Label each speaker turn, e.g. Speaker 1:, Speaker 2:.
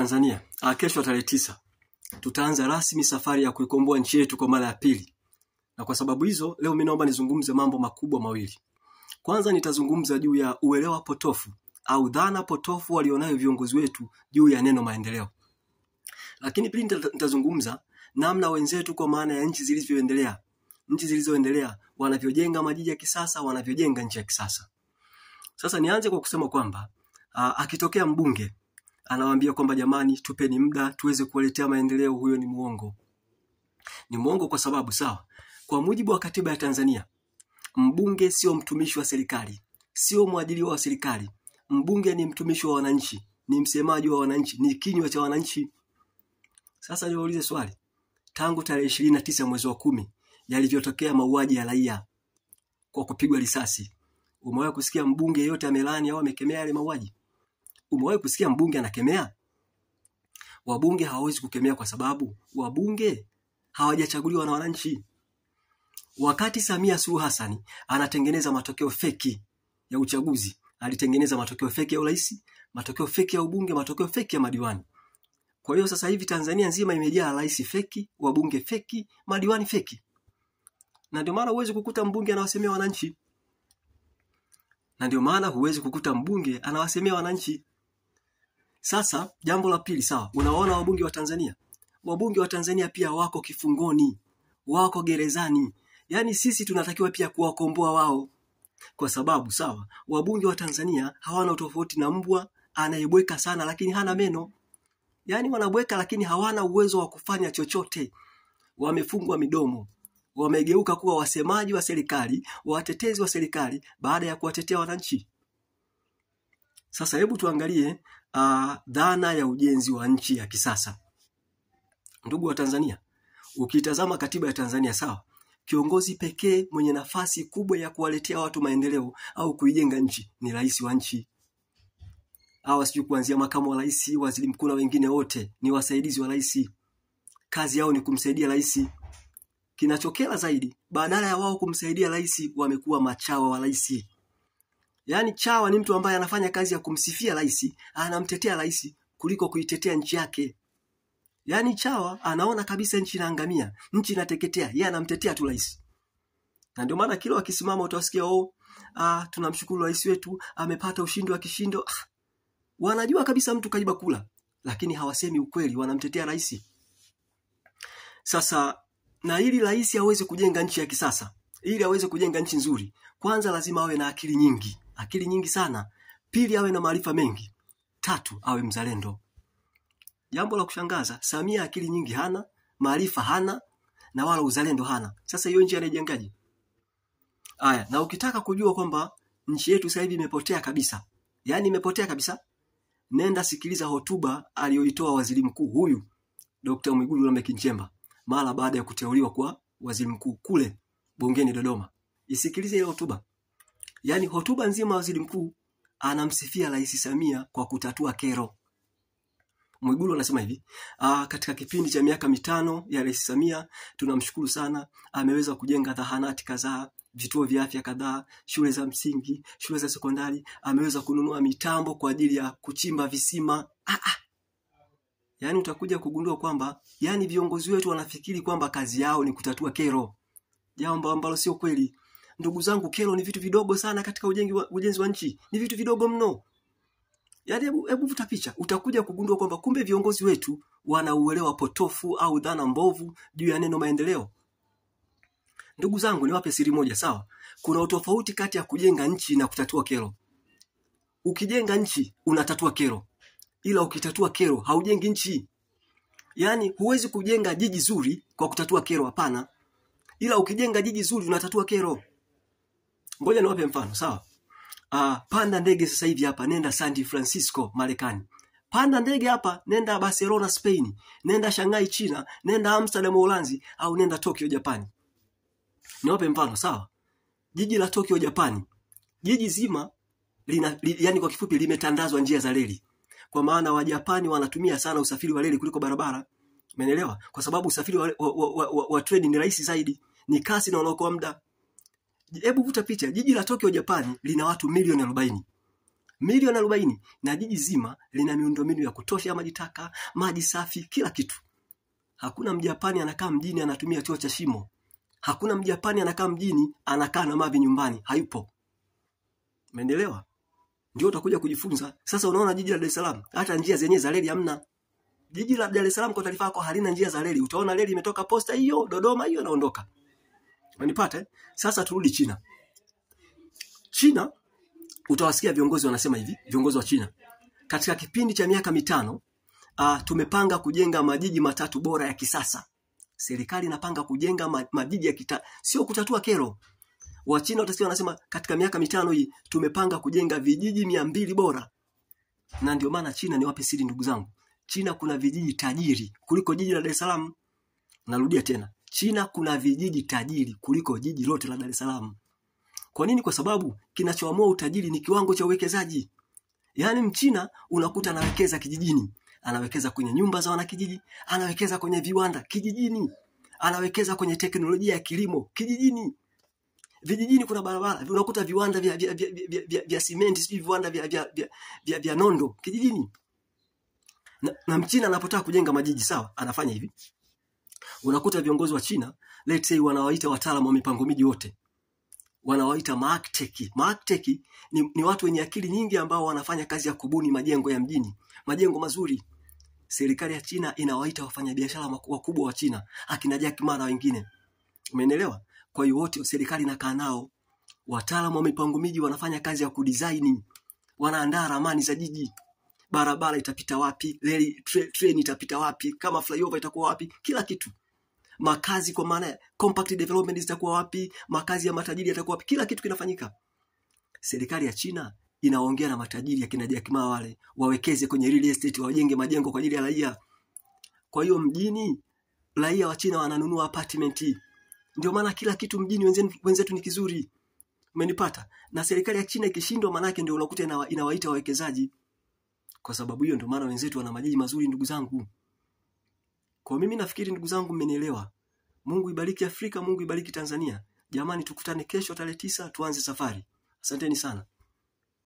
Speaker 1: Tanzania, kesho tarehe 9 tutaanza rasmi safari ya kuikomboa nchi yetu kwa mara ya pili. Na kwa sababu hizo, leo mimi naomba nizungumze mambo makubwa mawili. Kwanza nitazungumza juu ya uelewa potofu au dhana potofu walionayo viongozi wetu juu ya neno maendeleo. Lakini pili nitazungumza namna wenzetu kwa maana ya nchi zilizoendelea wanavyojenga majiji ya kisasa, wanavyojenga nchi ya kisasa. Sasa nianze kwa kusema kwamba akitokea mbunge anawaambia kwamba jamani, tupeni muda tuweze kuwaletea maendeleo, huyo ni muongo. Ni muongo kwa sababu sawa, kwa mujibu wa katiba ya Tanzania, mbunge sio mtumishi wa serikali, sio mwajiriwa wa serikali. Mbunge ni mtumishi wa wananchi, ni msemaji wa wananchi, ni kinywa cha wananchi. Sasa niwaulize swali. Tangu tarehe 29 mwezi wa 10 yalivyotokea mauaji ya raia kwa kupigwa risasi, umewahi kusikia mbunge yote amelaani au amekemea yale mauaji? Umewahi kusikia mbunge anakemea? Wabunge hawawezi kukemea kwa sababu wabunge hawajachaguliwa na wananchi. Wakati Samia Suluhu Hassan anatengeneza matokeo feki ya uchaguzi, alitengeneza matokeo feki ya urais, matokeo feki ya ubunge, matokeo feki ya madiwani. Kwa hiyo sasa hivi Tanzania nzima imejaa rais feki, wabunge feki, madiwani feki. Na ndio maana huwezi kukuta mbunge anawasemea wananchi. Sasa jambo la pili, sawa, unaona wabunge wa Tanzania. Wabunge wa Tanzania pia wako kifungoni, wako gerezani. Yaani sisi tunatakiwa pia kuwakomboa wao. Kwa sababu sawa, wabunge wa Tanzania hawana utofauti na mbwa anayebweka sana lakini hana meno. Yaani wanabweka lakini hawana uwezo wa kufanya chochote. Wamefungwa midomo. Wamegeuka kuwa wasemaji wa serikali, watetezi wa serikali baada ya kuwatetea wananchi. Sasa hebu tuangalie dhana ya ujenzi wa nchi ya kisasa. Ndugu wa Tanzania, ukitazama katiba ya Tanzania sawa, kiongozi pekee mwenye nafasi kubwa ya kuwaletea watu maendeleo au kuijenga nchi ni rais wa nchi. Hawa sio kuanzia makamu wa rais, waziri mkuu na wengine wote ni wasaidizi wa rais. Kazi yao ni kumsaidia rais. Kinachokera zaidi, badala ya wao kumsaidia rais, wamekuwa machawa wa rais. Yaani chawa ni mtu ambaye anafanya kazi ya kumsifia rais, anamtetea rais kuliko kuitetea nchi yake. Yaani chawa anaona kabisa nchi inaangamia, nchi inateketea, yeye anamtetea tu rais. Na ndio maana kila wakisimama utawasikia tunamshukuru rais wetu amepata ushindi wa kishindo. Wanajua kabisa mtu kaiba kula, lakini hawasemi ukweli, wanamtetea rais. Sasa na ili rais aweze kujenga nchi ya kisasa, ili aweze kujenga nchi nzuri, kwanza lazima awe na akili nyingi sana. Pili, awe na maarifa mengi. Tatu, awe mzalendo. Jambo la kushangaza, Samia akili nyingi hana, maarifa hana, na wala uzalendo hana. Sasa hiyo nchi anajengaje? Na ukitaka kujua kwamba nchi yetu sasa hivi imepotea kabisa, yani imepotea kabisa, nenda sikiliza hotuba aliyoitoa waziri mkuu huyu Dr. Mwigulu Lameck Nchemba mara baada ya kuteuliwa kwa waziri mkuu kule bungeni Dodoma. Isikilize ile hotuba. Yani hotuba nzima waziri mkuu anamsifia Rais Samia kwa kutatua kero. Mwigulu anasema hivi, katika kipindi cha miaka 5 ya Rais Samia tunamshukuru sana, ameweza kujenga zahanati kadhaa, vituo vya afya kadhaa, shule za msingi, shule za sekondari, ameweza kununua mitambo kwa ajili ya kuchimba visima. Yaani utakuja kugundua kwamba yani viongozi wetu wanafikiri kwamba kazi yao ni kutatua kero. Jambo ambalo sio kweli. Ndugu zangu, kero ni vitu vidogo sana katika ujenzi wa nchi. Ni vitu vidogo mno. Yaani hebu vuta picha, utakuja kugundua kwamba kumbe viongozi wetu wanauelewa potofu au dhana mbovu juu ya neno maendeleo. Ndugu zangu, niwape siri moja sawa. Kuna utofauti kati ya kujenga nchi na kutatua kero. Ukijenga nchi unatatua kero. Ila ukitatua kero haujengi nchi. Yaani huwezi kujenga jiji zuri kwa kutatua kero, hapana. Ila ukijenga jiji zuri unatatua kero. Ngoja niwape mfano, sawa? Panda ndege sasa hivi hapa, nenda San Francisco, Marekani. Panda ndege hapa, nenda Barcelona, Spain, nenda Shanghai, China, nenda Amsterdam, Uholanzi, au nenda Tokyo, Japani. Niwape mfano, sawa? Jiji la Tokyo, Japani, jiji zima yani kwa kifupi limetandazwa njia za reli. Kwa maana wa Japani wanatumia sana usafiri wa reli kuliko barabara. Umeelewa? Kwa sababu usafiri wa treni ni rahisi zaidi, ni kasi na unaokoa muda. Hebu vuta picha, jiji la Tokyo, Japani lina watu milioni 40. milioni 40, na jiji zima lina miundombinu ya kutosha ya maji taka, maji safi, kila kitu. Hakuna Mjapani anakaa mjini anatumia choo cha shimo. Hakuna Mjapani anakaa mjini anakaa na mavi nyumbani, hayupo. Umeelewa? Ndio utakuja kujifunza. Sasa unaona jiji la Dar es Salaam, hata njia zenyewe za reli hamna. Jiji la Dar es Salaam kwa taarifa yako halina njia za reli. Utaona reli imetoka Posta hiyo, Dodoma hiyo naondoka. Unanipata eh? Sasa turudi China. China utawasikia viongozi wanasema hivi, viongozi wa China. Katika kipindi cha miaka 5, tumepanga kujenga majiji 3 bora ya kisasa. Serikali inapanga kujenga majiji ya sio kutatua kero. Wa China utasikia wanasema katika miaka 5 hii tumepanga kujenga vijiji 200 bora. Na ndio maana China, ni wape siri ndugu zangu, China kuna vijiji tajiri kuliko jiji la Dar es Salaam. Narudia tena, China kuna vijiji tajiri kuliko jiji lote la Dar es Salaam. Kwa nini? Kwa sababu kinachoamua utajiri ni kiwango cha uwekezaji. Yaani Mchina unakuta anawekeza kijijini, anawekeza kwenye nyumba za wanakijiji, anawekeza kwenye viwanda kijijini, anawekeza kwenye teknolojia ya kilimo kijijini. Vijijini kuna barabara, unakuta viwanda vya simenti, sijui viwanda vya nondo kijijini. Na Mchina anapotaka kujenga majiji, sawa, anafanya hivi. Unakuta viongozi wa China, let's say, wanawaita wataalamu wa mipango miji wote. Wanawaita maakteki. Maakteki ni watu wenye akili nyingi ambao wanafanya kazi ya kubuni majengo ya mjini, majengo mazuri. Serikali ya China inawaita wafanyabiashara wakubwa wa China, akina Jack Ma na wengine. Umeelewa? Kwa hiyo wote serikali inakaa nao. Wataalamu wa mipango miji wanafanya kazi ya kudesign, wanaandaa ramani za jiji. Barabara itapita wapi, train itapita wapi, kama flyover itakuwa wapi, kila kitu. Makazi kwa maana compact development zitakuwa wapi, makazi ya matajiri yatakuwa wapi, kila kitu kinafanyika. Serikali ya China inaongea na matajiri ya kina Jack Ma wale, wawekeze kwenye real estate, wajenge majengo kwa ajili ya raia. Kwa hiyo mjini raia wa China wananunua apartment. Ndio maana kila kitu mjini wenzetu ni kizuri. Umenipata? Na serikali ya China ikishindwa, maana yake ndio unakuta inawaita wawekezaji. Kwa sababu hiyo ndio maana wenzetu wana majiji mazuri ndugu zangu. Kwa mimi nafikiri ndugu zangu mmenielewa. Mungu ibariki Afrika, Mungu ibariki Tanzania. Jamani, tukutane kesho tarehe 9 tuanze safari. Asanteni sana.